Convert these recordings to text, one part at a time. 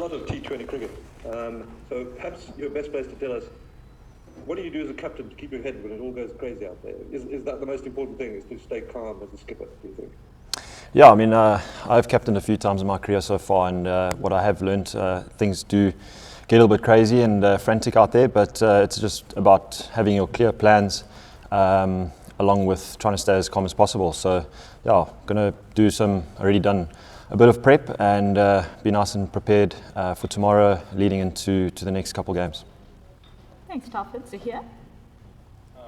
lot of T20 cricket. So perhaps you're best placed to tell us, what do you do as a captain to keep your head when it all goes crazy out there? Is that the most important thing, is to stay calm as a skipper, do you think? Yeah, I mean, I've captained a few times in my career so far, and what I have learned, things do get a little bit crazy and frantic out there, but it's just about having your clear plans along with trying to stay as calm as possible. So, yeah, already done a bit of prep and be nice and prepared for tomorrow leading into the next couple games. Thanks, Taufik. So here.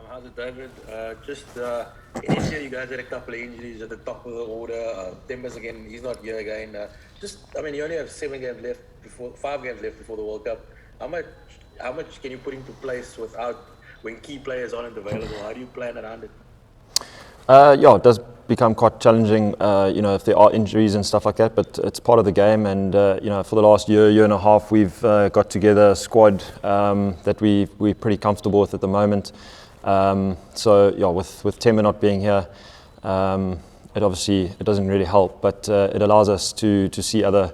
How's it, David? In India, you guys had a couple of injuries at the top of the order. Timbers again, he's not here again. You only have 5 games left before the World Cup. How much can you put into place when key players aren't available? How do you plan around it? It does become quite challenging, if there are injuries and stuff like that, but it's part of the game. And, for the last year and a half, we've got together a squad that we're pretty comfortable with at the moment. With Temba not being here, it doesn't really help, but it allows us to see other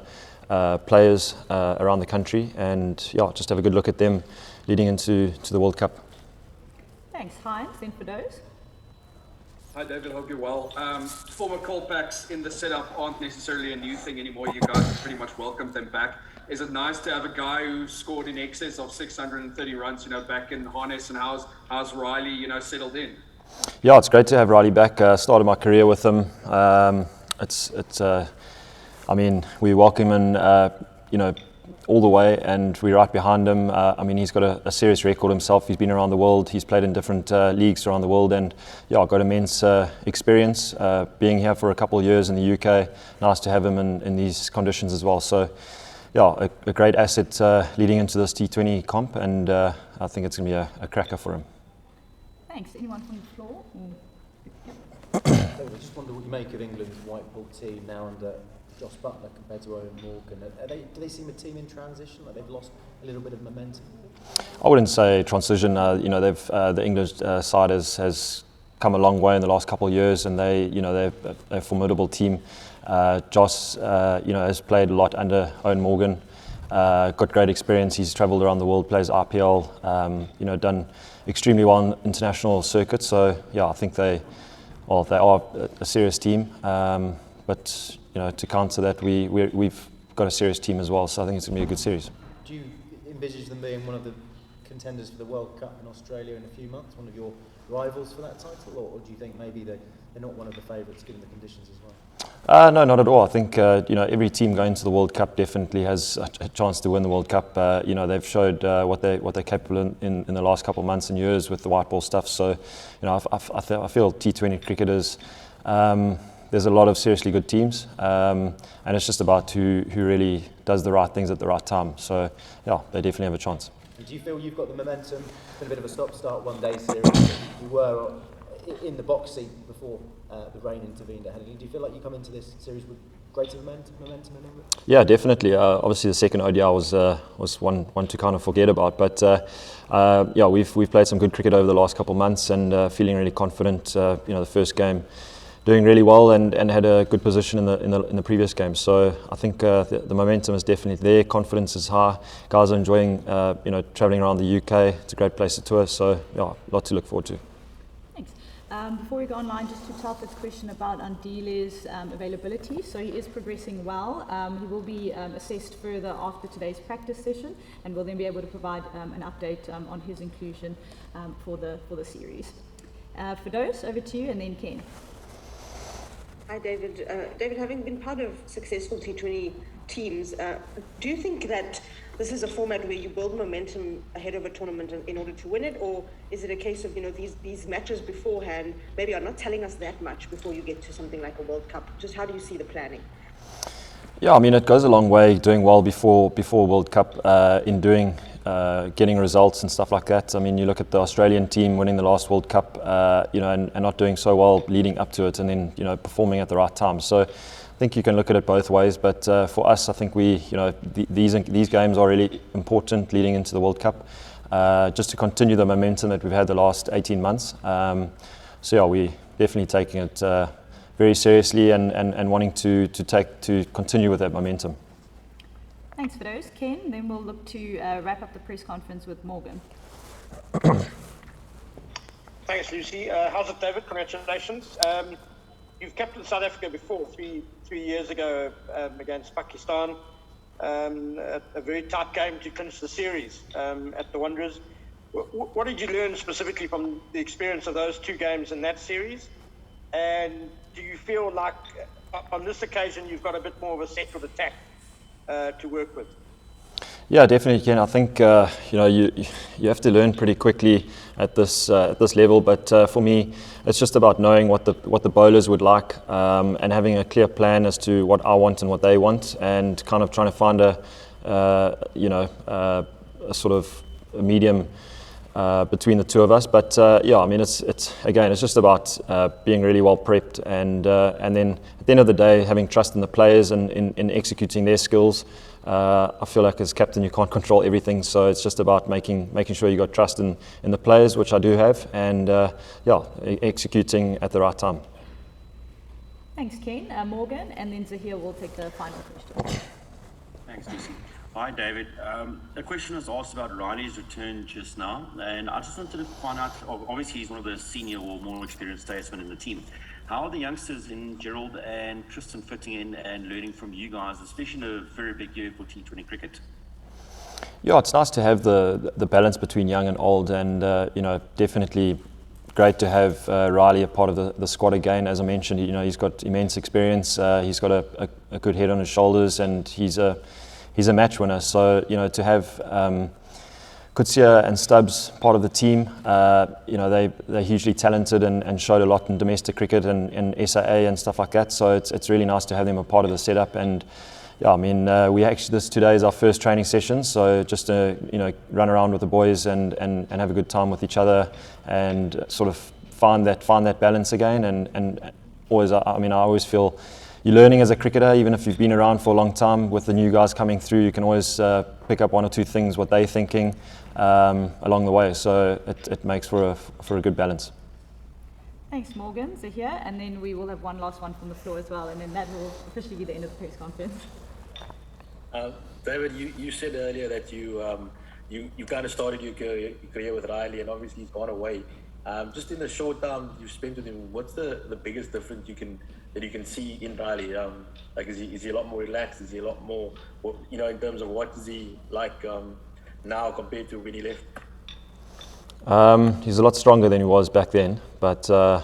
players around the country and, just have a good look at them leading into the World Cup. Thanks, Heinz. Then for those. Hi David, hope you're well. Former Colpacks in the setup aren't necessarily a new thing anymore. You guys have pretty much welcomed them back. Is it nice to have a guy who scored in excess of 630 runs, back in harness, and how's Riley, settled in? Yeah, it's great to have Riley back. Started my career with him. We welcome him, all the way, and we're right behind him. He's got a serious record himself. He's been around the world. He's played in different leagues around the world, and got immense experience being here for a couple of years in the UK. Nice to have him in these conditions as well. So, a great asset leading into this T20 comp, and I think it's going to be a cracker for him. Thanks. Anyone from the floor? I just wonder what you make of England's white ball team now under Josh Butler compared to Owen Morgan. Do they seem a team in transition? Like they've lost a little bit of momentum? I wouldn't say transition. The English side has come a long way in the last couple of years, and they're a formidable team. Josh, has played a lot under Owen Morgan. Got great experience. He's travelled around the world, plays IPL. Done extremely well on international circuits. So I think they are a serious team. But to counter that, we've got a serious team as well, so I think it's going to be a good series. Do you envisage them being one of the contenders for the World Cup in Australia in a few months, one of your rivals for that title, or do you think maybe they're not one of the favourites given the conditions as well? No, not at all. I think every team going to the World Cup definitely has a chance to win the World Cup. They've showed what they're capable in the last couple of months and years with the white ball stuff. So, I feel T20 cricketers. There's a lot of seriously good teams, and it's just about who really does the right things at the right time. So, they definitely have a chance. Do you feel you've got the momentum? It's been a bit of a stop-start one-day series. You were in the box seat before the rain intervened. Do you feel like you come into this series with greater momentum in England? Yeah, definitely. Obviously, the second ODI was one to kind of forget about. But we've played some good cricket over the last couple of months, and feeling really confident. The first game, doing really well, and had a good position in the previous game. So I think the momentum is definitely there. Confidence is high. Guys are enjoying travelling around the UK. It's a great place to tour. So a lot to look forward to. Thanks. Before we go online, just to Telford's question about Andile's availability. So he is progressing well. He will be assessed further after today's practice session, and will then be able to provide an update on his inclusion for the series. Firdous, over to you, and then Ken. Hi, David. David, having been part of successful T20 teams, do you think that this is a format where you build momentum ahead of a tournament in order to win it, or is it a case of these matches beforehand maybe are not telling us that much before you get to something like a World Cup? Just how do you see the planning? Yeah, it goes a long way doing well before World Cup in getting results and stuff like that. You look at the Australian team winning the last World Cup, and not doing so well leading up to it, and then performing at the right time. So I think you can look at it both ways. But for us, I think these games are really important leading into the World Cup, just to continue the momentum that we've had the last 18 months. We're definitely taking it very seriously and wanting to continue with that momentum. Thanks for those, Ken. Then we'll look to wrap up the press conference with Morgan. Thanks, Lucy. How's it, David? Congratulations. You've captained South Africa before, three years ago against Pakistan. A very tight game to clinch the series at the Wanderers. What did you learn specifically from the experience of those two games in that series? And do you feel like on this occasion you've got a bit more of a settled attack to work with? Yeah, definitely, Ken. I think you have to learn pretty quickly at this level. But for me, it's just about knowing what the bowlers would like and having a clear plan as to what I want and what they want, and kind of trying to find a sort of a medium between the two of us. But I mean, it's just about being really well prepped, and then at the end of the day, having trust in the players and in executing their skills. I feel like as captain you can't control everything, so it's just about making sure you got trust in the players, which I do have, and executing at the right time. Thanks, Ken. Morgan, and then Zahir will take the final question. Thanks, Lucy. Hi, David. A question was asked about Riley's return just now, and I just wanted to find out, obviously he's one of the senior or more experienced statesmen in the team. How are the youngsters in Gerald and Tristan fitting in and learning from you guys, especially in a very big year for T20 cricket? Yeah, it's nice to have the balance between young and old, and definitely great to have Riley a part of the squad again. As I mentioned, he's got immense experience. He's got a good head on his shoulders, and he's a match winner. So to have Coetzee and Stubbs part of the team, they're hugely talented and showed a lot in domestic cricket and SAA and stuff like that. So it's really nice to have them a part of the setup. And yeah, I mean, today is our first training session, so just to run around with the boys and have a good time with each other and sort of find that balance again. And always, I always feel you're learning as a cricketer, even if you've been around for a long time. With the new guys coming through, you can always pick up one or two things, what they're thinking along the way. So it makes for a good balance. Thanks, Morgan. So here, and then we will have one last one from the floor as well, and then that will officially be the end of the press conference. David, you said earlier that you kind of started your career with Riley, and obviously he's gone away. Just in the short time you've spent with him, what's the biggest difference you can see in Riley? Like, is he a lot more relaxed? Is he a lot more, in terms of what is he like now compared to when he left? He's a lot stronger than he was back then, but I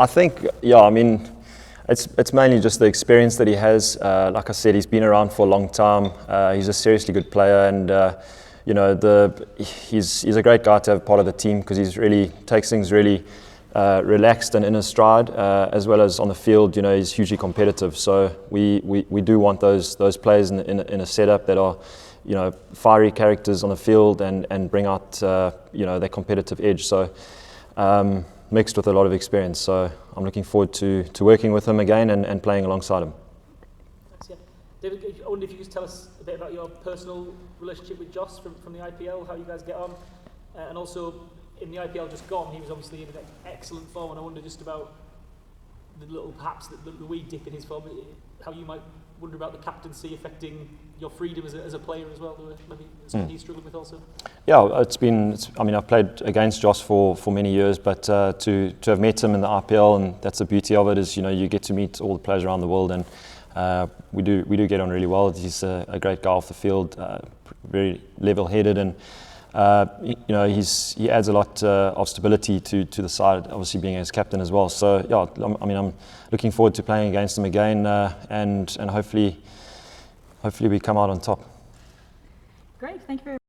think, I mean, it's mainly just the experience that he has. Like I said, he's been around for a long time. He's a seriously good player, and he's a great guy to have part of the team, because he's really takes things really relaxed and in his stride, as well as on the field. He's hugely competitive. So we do want those players in a setup that are fiery characters on the field and bring out their competitive edge. So mixed with a lot of experience. So I'm looking forward to working with him again and playing alongside him. Thanks, yeah. David, I wonder if you could just tell us a bit about your personal relationship with Joss from the IPL, how you guys get on, and also in the IPL just gone, he was obviously in an excellent form, and I wonder just about the little, perhaps the wee dip in his form, how you might wonder about the captaincy affecting your freedom as a player as well, maybe something he's struggled with also. Yeah, I've played against Joss for many years, but to have met him in the IPL, and that's the beauty of it, is you get to meet all the players around the world, and we do get on really well. He's a great guy off the field, very level-headed, and he adds a lot of stability to the side, obviously being as captain as well. So I'm looking forward to playing against him again, and hopefully we come out on top. Great, thank you very much.